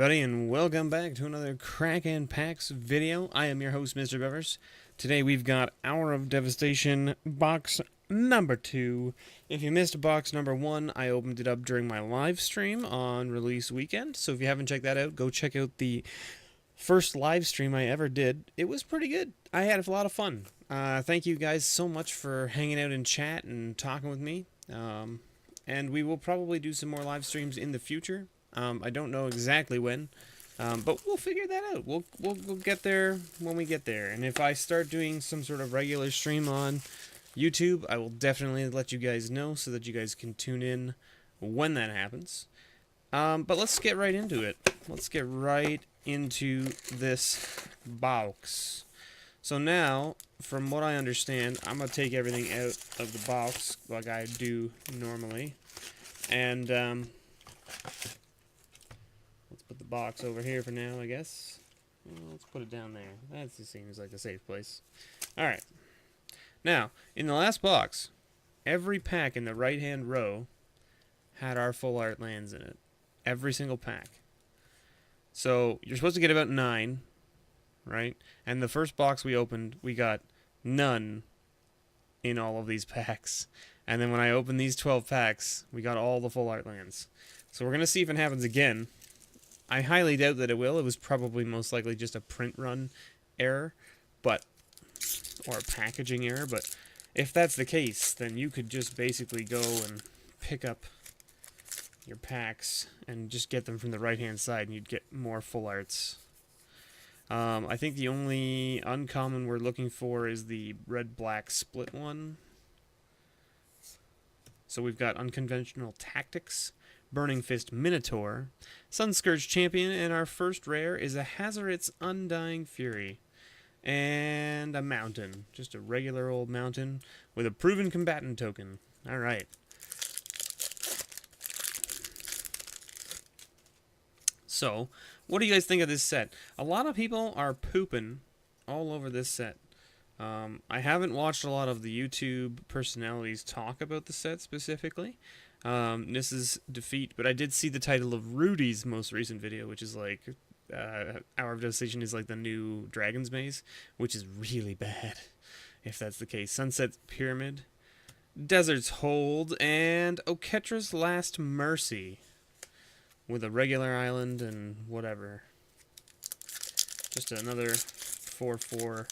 everybody, and welcome back to another Kraken Packs video. I am your host, MrBevers. Today we've got Hour of Devastation box number 2. If you missed box number 1, I opened it up during my live stream on release weekend. So if you haven't checked that out, go check out the first live stream I ever did. It was pretty good. I had a lot of fun. Thank you guys so much for hanging out in chat and talking with me. And we will probably do some more live streams in the future. I don't know exactly when, but we'll figure that out. We'll get there when we get there. And if I start doing some sort of regular stream on YouTube, I will definitely let you guys know so that you guys can tune in when that happens. But let's get right into it. Let's get right into this box. So now, from what I understand, I'm going to take everything out of the box like I do normally. And let's put the box over here for now, I guess. Well, let's put it down there. That seems like a safe place. Alright. Now, in the last box, every pack in the right-hand row had our full art lands in it. Every single pack. So, you're supposed to get about 9, right? And the first box we opened, we got none in all of these packs. And then when I opened these 12 packs, we got all the full art lands. So we're going to see if it happens again. I highly doubt that it will. It was probably most likely just a print run error, or a packaging error. But if that's the case, then you could just basically go and pick up your packs and just get them from the right-hand side, and you'd get more full arts. I think the only uncommon we're looking for is the red-black split one. So we've got Unconventional Tactics, Burning Fist Minotaur, Sunscourge Champion, and our first rare is a Hazoret's Undying Fury. And a mountain. Just a regular old mountain with a Proven Combatant token. Alright. So, what do you guys think of this set? A lot of people are pooping all over this set. I haven't watched a lot of the YouTube personalities talk about the set specifically. This is Defeat, but I did see the title of Rudy's most recent video, which is like, Hour of Devastation is like the new Dragon's Maze, which is really bad, if that's the case. Sunset's Pyramid, Desert's Hold, and Oketra's Last Mercy, with a regular island and whatever. Just another 4/4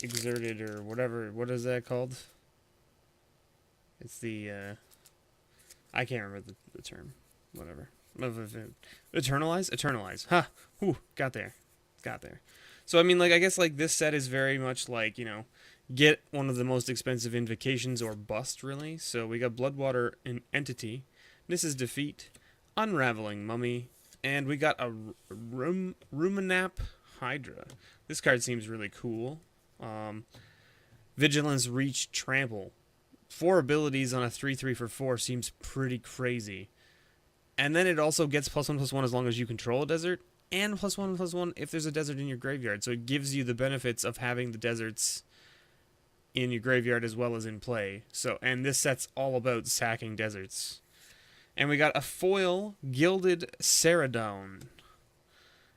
exerted or whatever. What is that called? It's the I can't remember the term. Whatever. Eternalize? Eternalize. Ha! Whew, got there. Got there. So I mean, like, I guess like this set is very much like, you know, get one of the most expensive invocations or bust, really. So we got Bloodwater Entity. This is Defeat, Unraveling Mummy, and we got a Ruminap Hydra. This card seems really cool. Vigilance, Reach, Trample. 4 abilities on a 3/3 for 4 seems pretty crazy. And then it also gets +1/+1 as long as you control a desert, and +1/+1 if there's a desert in your graveyard. So it gives you the benefits of having the deserts in your graveyard as well as in play. So, and this set's all about sacking deserts. And we got a foil Gilded Ceradon.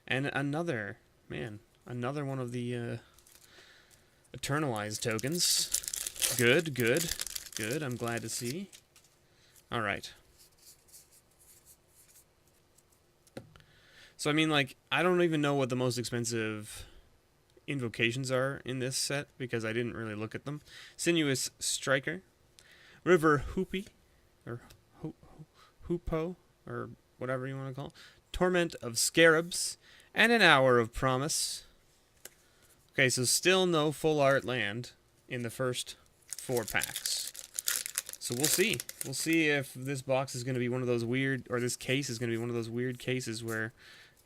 And another one of the Eternalized tokens. Good, good, good. I'm glad to see. Alright. So, I mean, like, I don't even know what the most expensive invocations are in this set because I didn't really look at them. Sinuous Striker, River Hoopy, or Hoopo, or whatever you want to call it, Torment of Scarabs, and an Hour of Promise. Okay, so still no full art land in the first 4 packs. So we'll see. We'll see if this box is going to be one of those weird, or this case is going to be one of those weird cases where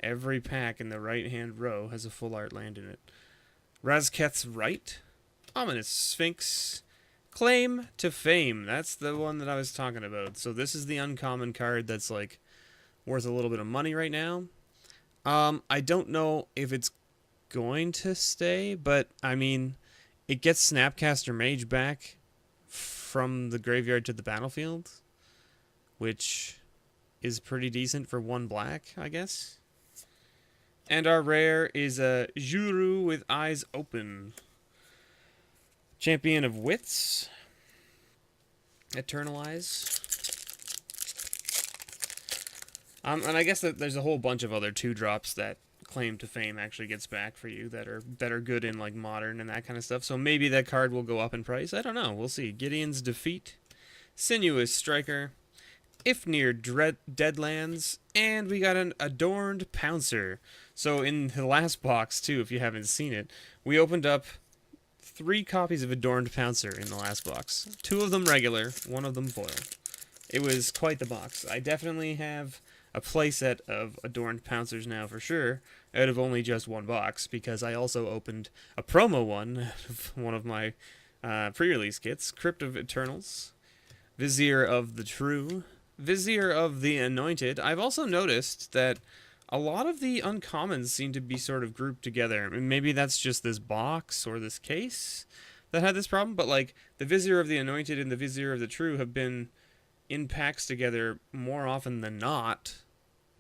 every pack in the right-hand row has a full art land in it. Razketh's Right, Ominous Sphinx, Claim to Fame. That's the one that I was talking about. So this is the uncommon card that's like worth a little bit of money right now. I don't know if it's going to stay, but I mean, it gets Snapcaster Mage back from the graveyard to the battlefield, which is pretty decent for 1 black, I guess. And our rare is a Juru with Eyes Open. Champion of Wits. Eternalize. And I guess that there's a whole bunch of other 2-drops that Claim to Fame actually gets back for you that are good in like Modern and that kind of stuff. So maybe that card will go up in price. I don't know. We'll see. Gideon's Defeat. Sinuous Striker. Ifnir Deadlands. And we got an Adorned Pouncer. So in the last box, too, if you haven't seen it, we opened up 3 copies of Adorned Pouncer in the last box. 2 of them regular, 1 of them foil. It was quite the box. I definitely have a playset of Adorned Pouncers now for sure, out of only just 1 box, because I also opened a promo one of my pre-release kits. Crypt of Eternals, Vizier of the True, Vizier of the Anointed. I've also noticed that a lot of the uncommons seem to be sort of grouped together. I mean, maybe that's just this box or this case that had this problem, but like the Vizier of the Anointed and the Vizier of the True have been in packs together more often than not,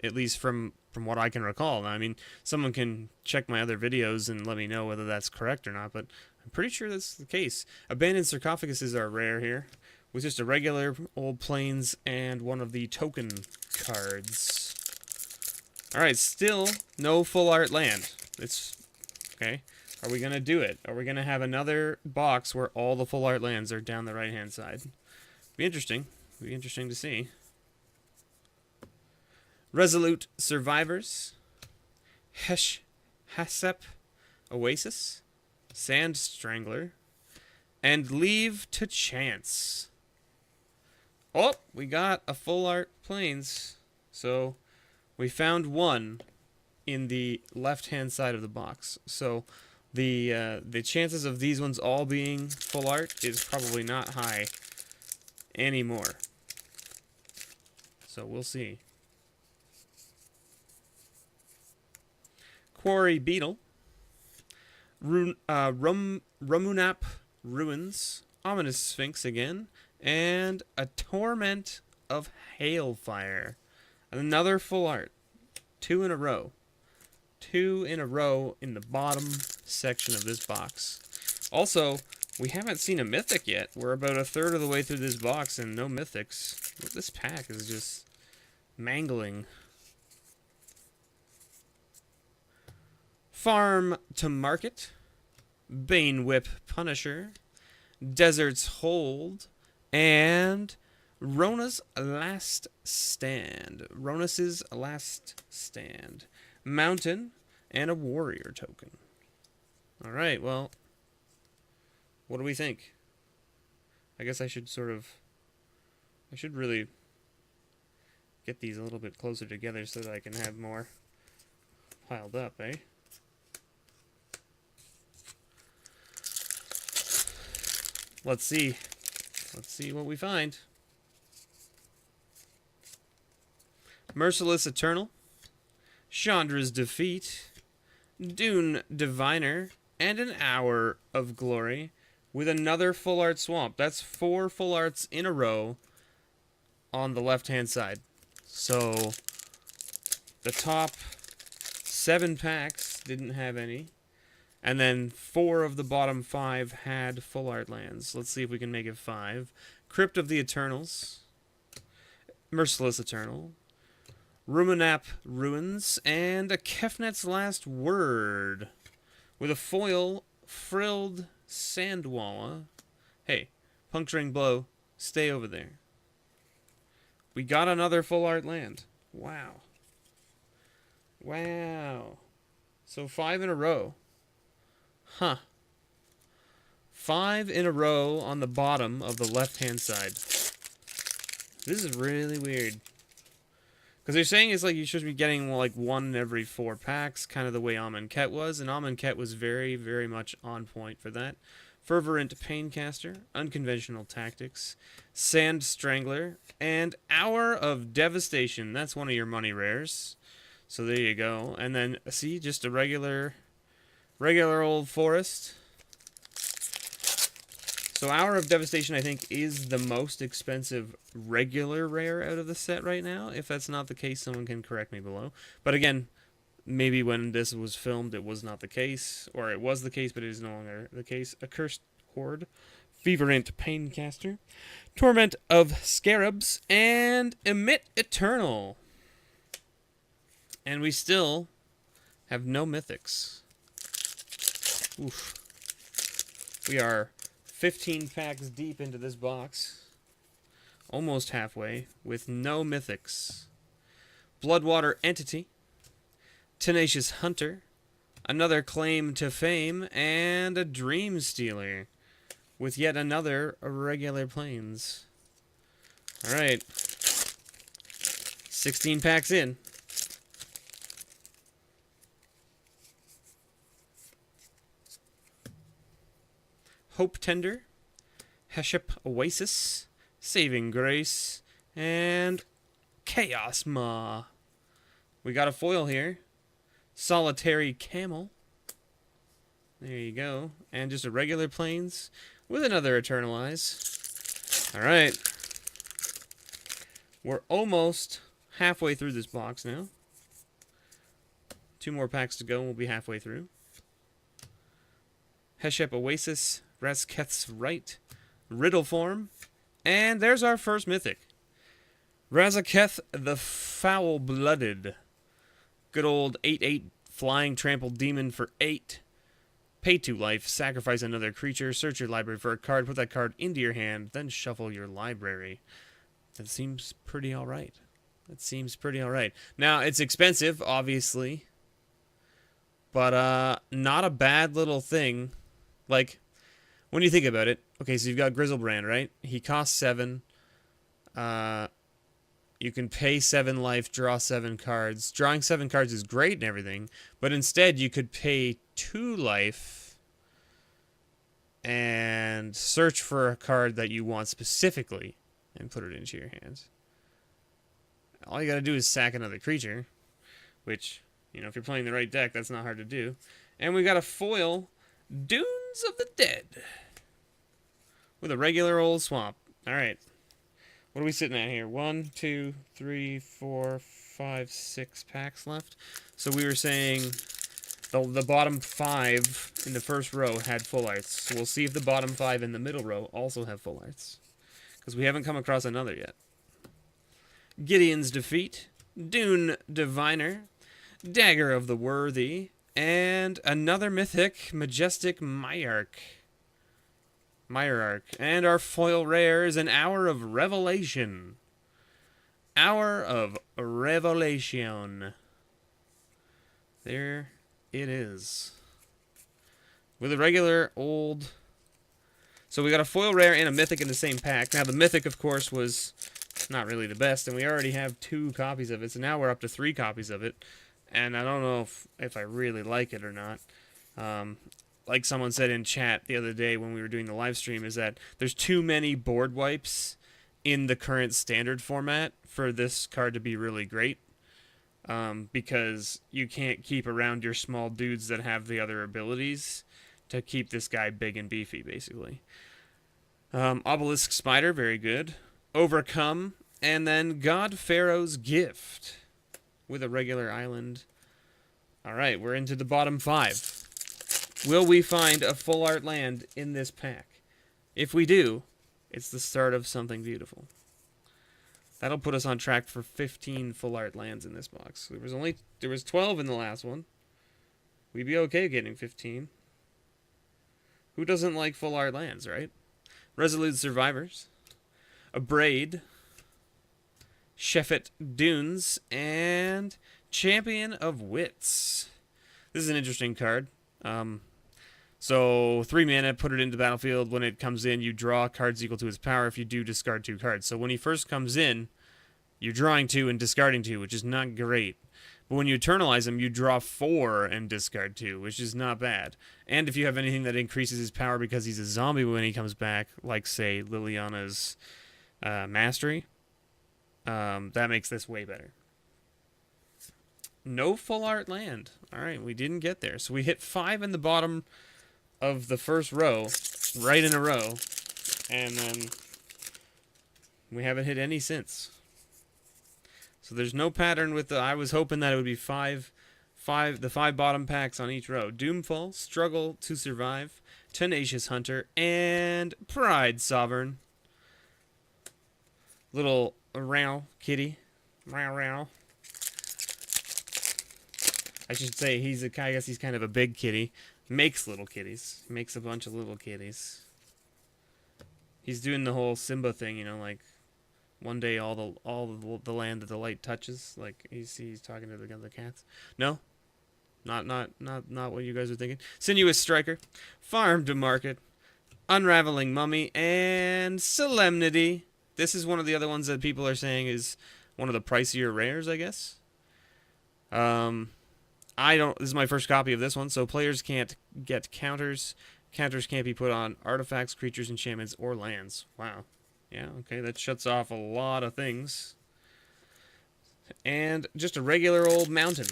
at least from what I can recall. Now, I mean, someone can check my other videos and let me know whether that's correct or not, but I'm pretty sure that's the case. Abandoned Sarcophaguses are rare here, with just a regular Old Plains and one of the token cards. Alright, still no full art land. It's okay. Are we going to do it? Are we going to have another box where all the full art lands are down the right-hand side? Be interesting. Be interesting to see. Resolute Survivors. Hasep Oasis. Sand Strangler. And Leave to Chance. Oh, we got a full art Plains. So we found one in the left-hand side of the box. So the chances of these ones all being full art is probably not high anymore. So we'll see. Quarry Beetle. Rumunap Ruins. Ominous Sphinx again. And a Torment of Hailfire. Another full art. 2 in a row. 2 in a row in the bottom section of this box. Also, we haven't seen a mythic yet. We're about a third of the way through this box and no mythics. This pack is just mangling. Farm to Market. Bane Whip Punisher. Desert's Hold. And Rona's Last Stand. Ronas's Last Stand. Mountain and a Warrior token. Alright, well, what do we think? I guess I should really get these a little bit closer together so that I can have more piled up, eh? Let's see. Let's see what we find. Merciless Eternal. Chandra's Defeat. Dune Diviner. And an Hour of Glory. With another full art swamp. That's 4 full arts in a row on the left-hand side. So the top 7 packs didn't have any. And then 4 of the bottom 5 had full art lands. Let's see if we can make it 5. Crypt of the Eternals. Merciless Eternal. Rumunap Ruins. And a Kefnet's Last Word. With a foil Frilled Sandwalla. Hey, Puncturing Blow, stay over there. We got another full art land. Wow. Wow. So 5 in a row. Huh. 5 in a row on the bottom of the left-hand side. This is really weird. Because they're saying it's like you should be getting like 1 every 4 packs, kind of the way Amonkhet was, and Amonkhet was very, very much on point for that. Fervent Paincaster, Unconventional Tactics, Sand Strangler, and Hour of Devastation. That's one of your money rares. So there you go. And then, see, just a regular old forest. So Hour of Devastation, I think, is the most expensive regular rare out of the set right now. If that's not the case, someone can correct me below. But again, maybe when this was filmed, it was not the case. Or it was the case, but it is no longer the case. Accursed Horde, Feverant Paincaster, Torment of Scarabs, and Emit Eternal. And we still have no mythics. Oof. We are 15 packs deep into this box. Almost halfway, with no mythics. Bloodwater Entity, Tenacious Hunter, another Claim to Fame, and a Dream Stealer, with yet another regular planes. Alright. 16 packs in. Hope Tender, Heshep Oasis, Saving Grace, and Chaos Maw. We got a foil here. Solitary Camel. There you go. And just a regular plains with another Eternalize. Alright. We're almost halfway through this box now. 2 more packs to go and we'll be halfway through. Heshep Oasis, Razketh's Right, Riddle Form, and there's our first mythic. Razaketh the Foul-Blooded. Good old 8/8 flying trampled demon for 8. Pay 2 life, sacrifice another creature, search your library for a card, put that card into your hand, then shuffle your library. That seems pretty alright. That seems pretty alright. Now, it's expensive, obviously, but not a bad little thing. Like, when you think about it, okay, so you've got Grizzlebrand, right? He costs 7. You can pay 7 life, draw 7 cards. Drawing 7 cards is great and everything, but instead you could pay 2 life and search for a card that you want specifically and put it into your hands. All you gotta do is sack another creature, which, you know, if you're playing the right deck, that's not hard to do. And we got a foil Dunes of the Dead with a regular old swamp. Alright. What are we sitting at here? 1, 2, 3, 4, 5, 6 packs left. So we were saying the bottom 5 in the first row had full arts. So we'll see if the bottom 5 in the middle row also have full arts, because we haven't come across another yet. Gideon's Defeat, Dune Diviner, Dagger of the Worthy, and another mythic, Majestic Myarch. And our foil rare is an Hour of Revelation. Hour of Revelation. There it is. With a regular old... So we got a foil rare and a mythic in the same pack. Now the mythic, of course, was not really the best, and we already have 2 copies of it, so now we're up to 3 copies of it. And I don't know if I really like it or not. Like someone said in chat the other day when we were doing the live stream, is that there's too many board wipes in the current standard format for this card to be really great. Because you can't keep around your small dudes that have the other abilities to keep this guy big and beefy, basically. Obelisk Spider, very good. Overcome, and then God Pharaoh's Gift with a regular island. Alright, we're into the bottom 5. Will we find a full art land in this pack? If we do, it's the start of something beautiful. That'll put us on track for 15 full art lands in this box. There was 12 in the last one. We'd be okay getting 15. Who doesn't like full art lands, right? Resolute Survivors, a Braid, Sheffet Dunes, and Champion of Wits. This is an interesting card. So 3 mana, put it into the battlefield. When it comes in, you draw cards equal to its power. If you do, discard 2 cards. So when he first comes in, you're drawing 2 and discarding 2, which is not great. But when you eternalize him, you draw 4 and discard 2, which is not bad. And if you have anything that increases his power because he's a zombie when he comes back, like, say, Liliana's Mastery, that makes this way better. No full art land. Alright, we didn't get there. So we hit 5 in the bottom of the first row, right in a row. and then we haven't hit any since. So there's no pattern with the... I was hoping that it would be the 5 bottom packs on each row. Doomfall, Struggle to Survive, Tenacious Hunter, and Pride Sovereign. Little Row kitty. Row. I should say I guess he's kind of a big kitty. Makes little kitties. Makes a bunch of little kitties. He's doing the whole Simba thing, you know, like one day all the land that the light touches. Like he's talking to the other cats. No, not what you guys are thinking. Sinuous Striker, Farm to Market, Unraveling Mummy, and Solemnity. This is one of the other ones that people are saying is one of the pricier rares, I guess. This is my first copy of this one, so players can't get counters. Counters can't be put on artifacts, creatures, enchantments, or lands. Wow. Yeah, okay, that shuts off a lot of things. And just a regular old mountain.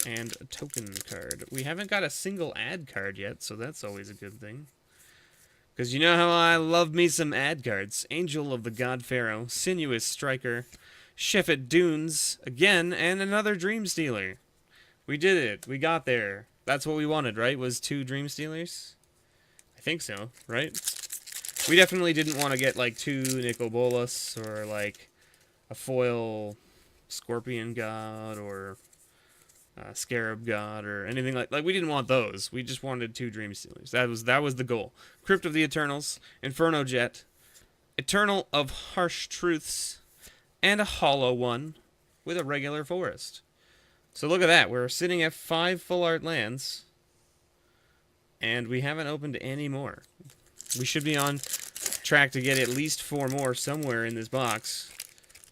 And a token card. We haven't got a single ad card yet, so that's always a good thing. Because you know how I love me some ad cards. Angel of the God Pharaoh, Sinuous Striker, Sheffet Dunes, again, and another Dream Stealer. We did it. We got there. That's what we wanted, right? Was 2 Dream Stealers? I think so, right? We definitely didn't want to get, like, 2 Nicol Bolas, or, like, a foil Scorpion God, or Scarab God, or anything like we didn't want those. We just wanted 2 Dream Stealers. That was the goal. Crypt of the Eternals, Inferno Jet, Eternal of Harsh Truths, and a Hollow one with a regular forest. So look at that. We're sitting at 5 full art lands, and we haven't opened any more. We should be on track to get at least 4 more somewhere in this box.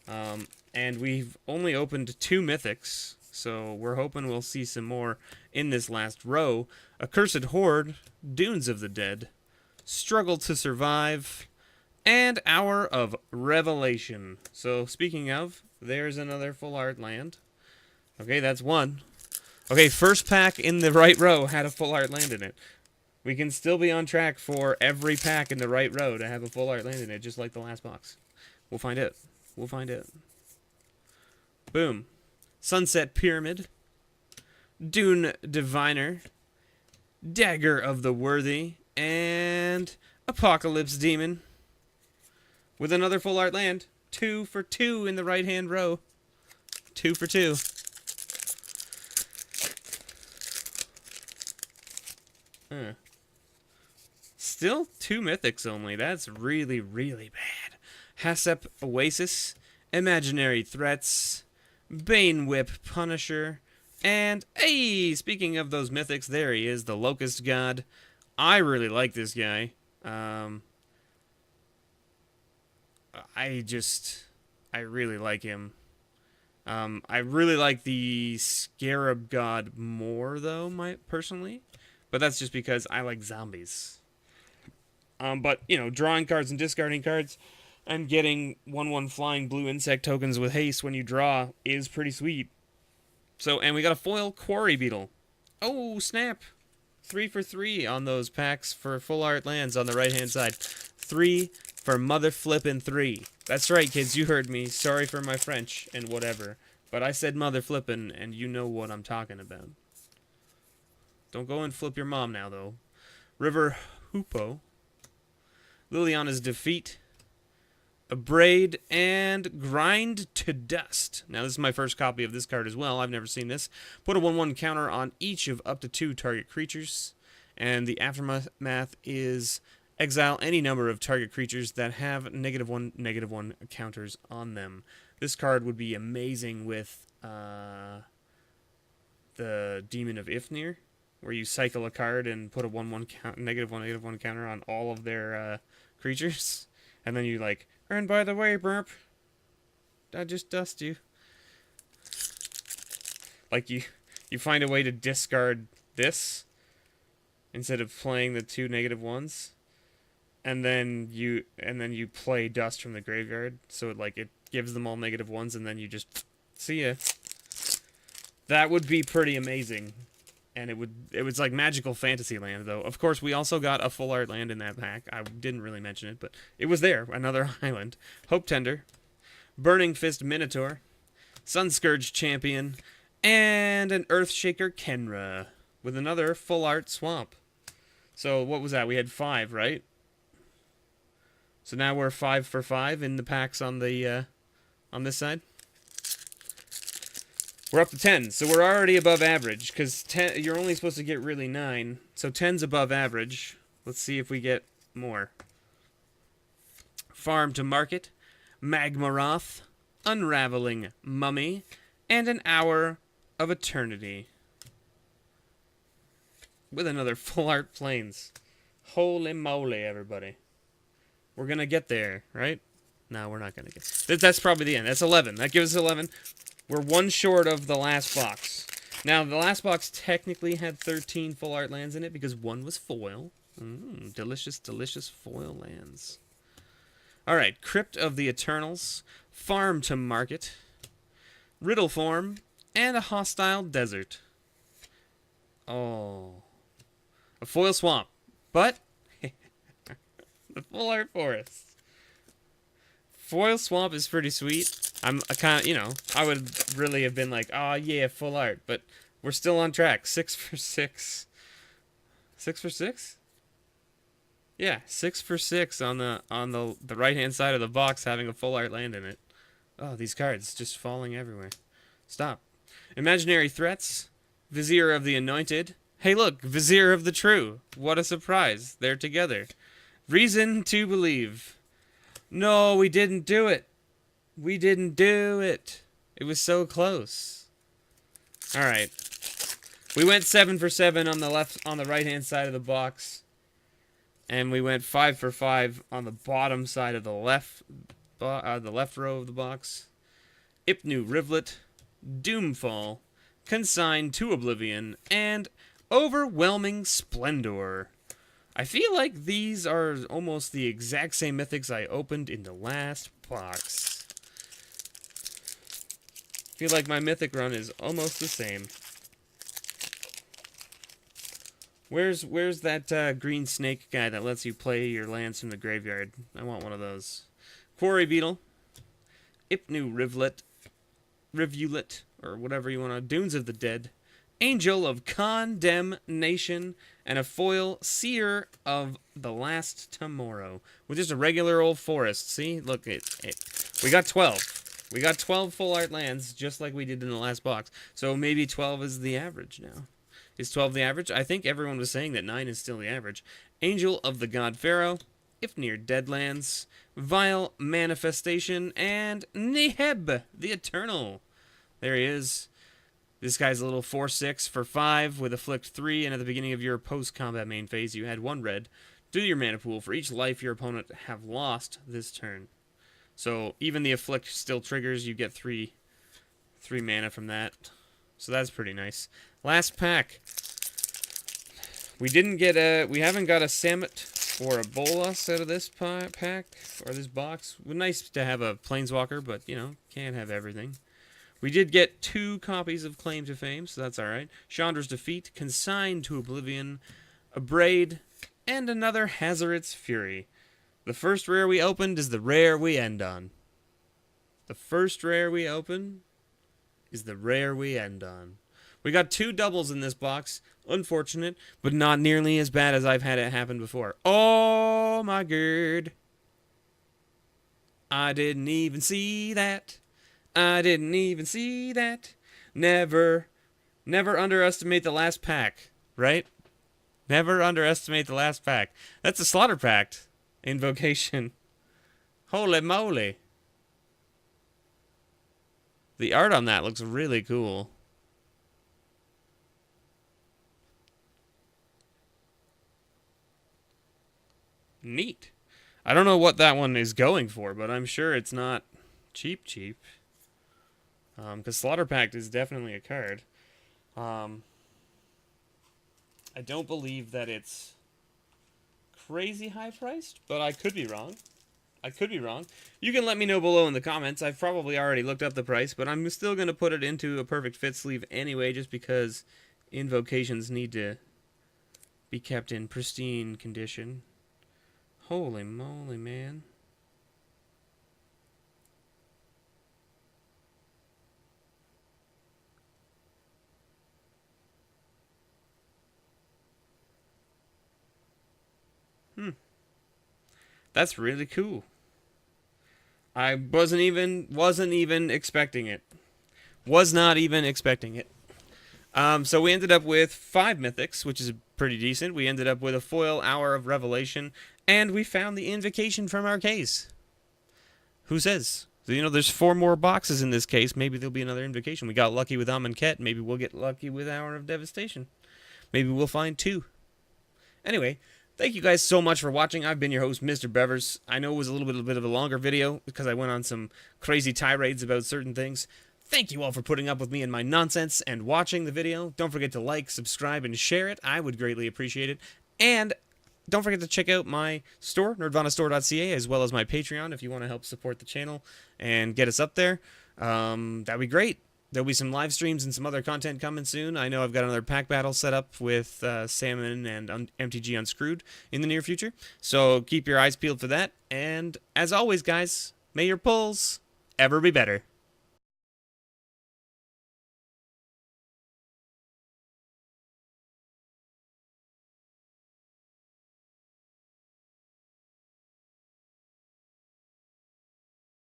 And we've only opened 2 mythics, so we're hoping we'll see some more in this last row. Accursed Horde, Dunes of the Dead, Struggle to Survive, and Hour of Revelation. So speaking of, there's another full art land. Okay, that's 1. Okay, first pack in the right row had a full art land in it. We can still be on track for every pack in the right row to have a full art land in it, just like the last box. We'll find it. We'll find it. Boom. Sunset Pyramid, Dune Diviner, Dagger of the Worthy, and Apocalypse Demon. With another full art land. 2 for 2 in the right-hand row. 2 for 2. Still 2 mythics only. That's really, really bad. Hassep Oasis, Imaginary Threats, Bane Whip Punisher, and, hey, speaking of those mythics, there he is, the Locust God. I really like this guy. I really like him. I really like the Scarab God more, though, personally. But that's just because I like zombies. But, you know, drawing cards and discarding cards and getting 1/1 flying blue insect tokens with haste when you draw is pretty sweet. So, and we got a foil Quarry Beetle. Oh, snap. 3 for 3 on those packs for full art lands on the right-hand side. 3 for mother flippin' 3. That's right, kids, you heard me. Sorry for my French and whatever. But I said mother flippin', and you know what I'm talking about. Don't go and flip your mom now, though. River Hoopo, Liliana's Defeat, Abrade, and Grind to Dust. Now, this is my first copy of this card as well. I've never seen this. Put a 1/1 counter on each of up to 2 target creatures. And the aftermath is exile any number of target creatures that have -1/-1 counters on them. This card would be amazing with the Demon of Ifnir, where you cycle a card and put a -1/-1 counter on all of their creatures. And then you like, and by the way, burp, I just dust you. Like you find a way to discard this instead of playing the 2 -1s, and then you play dust from the graveyard, so it gives them all -1s, and then you just see ya. That would be pretty amazing. And it was like magical fantasy land, though. Of course, we also got a full art land in that pack. I didn't really mention it, but it was there. Another island. Hope Tender, Burning Fist Minotaur, Sunscourge Champion, and an Earthshaker Kenra with another full art swamp. So what was that? We had 5, right? So now we're 5 for 5 in the packs on the on this side. We're up to 10, so we're already above average, because you're only supposed to get really 9, so 10's above average. Let's see if we get more. Farm to Market, Magmaroth, Unraveling Mummy, and an Hour of Eternity. With another full art Plains. Holy moly, everybody. We're going to get there, right? No, we're not going to get... That's probably the end. That's 11. That gives us 11. We're 1 short of the last box. Now, the last box technically had 13 full art lands in it because 1 was foil. Delicious, delicious foil lands. Alright, Crypt of the Eternals, Farm to Market, Riddle Form, and a Hostile Desert. Oh. A foil swamp. But, the full art forest. Foil swamp is pretty sweet. I'm kind of, you know, I would really have been like, oh yeah, full art, but we're still on track. 6 for 6. 6 for 6? Yeah, 6 for 6 on the right hand side of the box, having a full art land in it. Oh, these cards just falling everywhere. Stop. Imaginary Threats, Vizier of the Anointed. Hey, look, Vizier of the True. What a surprise! They're together. Reason to Believe. No, we didn't do it. We didn't do it. It was so close. All right. We went 7 for 7 on the right-hand side of the box, and we went 5 for 5 on the bottom side of the left row of the box. Ipnu Rivulet, Doomfall, Consigned to Oblivion, and Overwhelming Splendor. I feel like these are almost the exact same mythics I opened in the last box. I feel like my mythic run is almost the same. Where's that green snake guy that lets you play your lands from the graveyard? I want one of those. Quarry Beetle, Ipnu Rivulet, or whatever you want to. Dunes of the Dead, Angel of Condemnation, and a foil Seer of the Last Tomorrow. With just a regular old forest. See? Look, we got 12. We got 12 full art lands, just like we did in the last box. So maybe 12 is the average now. Is 12 the average? I think everyone was saying that 9 is still the average. Angel of the God Pharaoh, Ifnir Deadlands, Vile Manifestation, and Neheb the Eternal. There he is. This guy's a little 4/6 for 5 with Afflict 3, and at the beginning of your post-combat main phase, you had 1 red. Do your mana pool for each life your opponent have lost this turn. So even the Afflict still triggers, you get 3 mana from that. So that's pretty nice. Last pack. We haven't got a Samet or a Bolas out of this pack, or this box. It would be nice to have a Planeswalker, but, you know, can't have everything. We did get 2 copies of Claim to Fame, so that's alright. Chandra's Defeat, Consigned to Oblivion, a Braid, and another Hazoret's Fury. The first rare we opened is the rare we end on. The first rare we open is the rare we end on. We got 2 doubles in this box. Unfortunate, but not nearly as bad as I've had it happen before. Oh my god. I didn't even see that. I didn't even see that. Never underestimate the last pack, right? Never underestimate the last pack. That's a Slaughter Pact invocation. Holy moly. The art on that looks really cool. Neat. I don't know what that one is going for, but I'm sure it's not cheap. Because Slaughter Pact is definitely a card. I don't believe that it's crazy high priced, but I could be wrong. You can let me know below in the comments. I've probably already looked up the price, but I'm still going to put it into a Perfect Fit sleeve anyway, just because Invocations need to be kept in pristine condition. Holy moly, man. That's really cool. I wasn't even expecting it. Was not even expecting it. So we ended up with 5 mythics, which is pretty decent. We ended up with a foil Hour of Revelation, and we found the invocation from our case. Who says? So, you know, there's 4 more boxes in this case. Maybe there'll be another invocation. We got lucky with Amonkhet. Maybe we'll get lucky with Hour of Devastation. Maybe we'll find 2. Anyway, thank you guys so much for watching. I've been your host, MrBevers. I know it was a little bit of a longer video because I went on some crazy tirades about certain things. Thank you all for putting up with me and my nonsense and watching the video. Don't forget to like, subscribe, and share it. I would greatly appreciate it. And don't forget to check out my store, nerdvanastore.ca, as well as my Patreon if you want to help support the channel and get us up there. That'd be great. There'll be some live streams and some other content coming soon. I know I've got another pack battle set up with Salmon and MTG Unscrewed in the near future. So keep your eyes peeled for that. And as always, guys, may your pulls ever be better.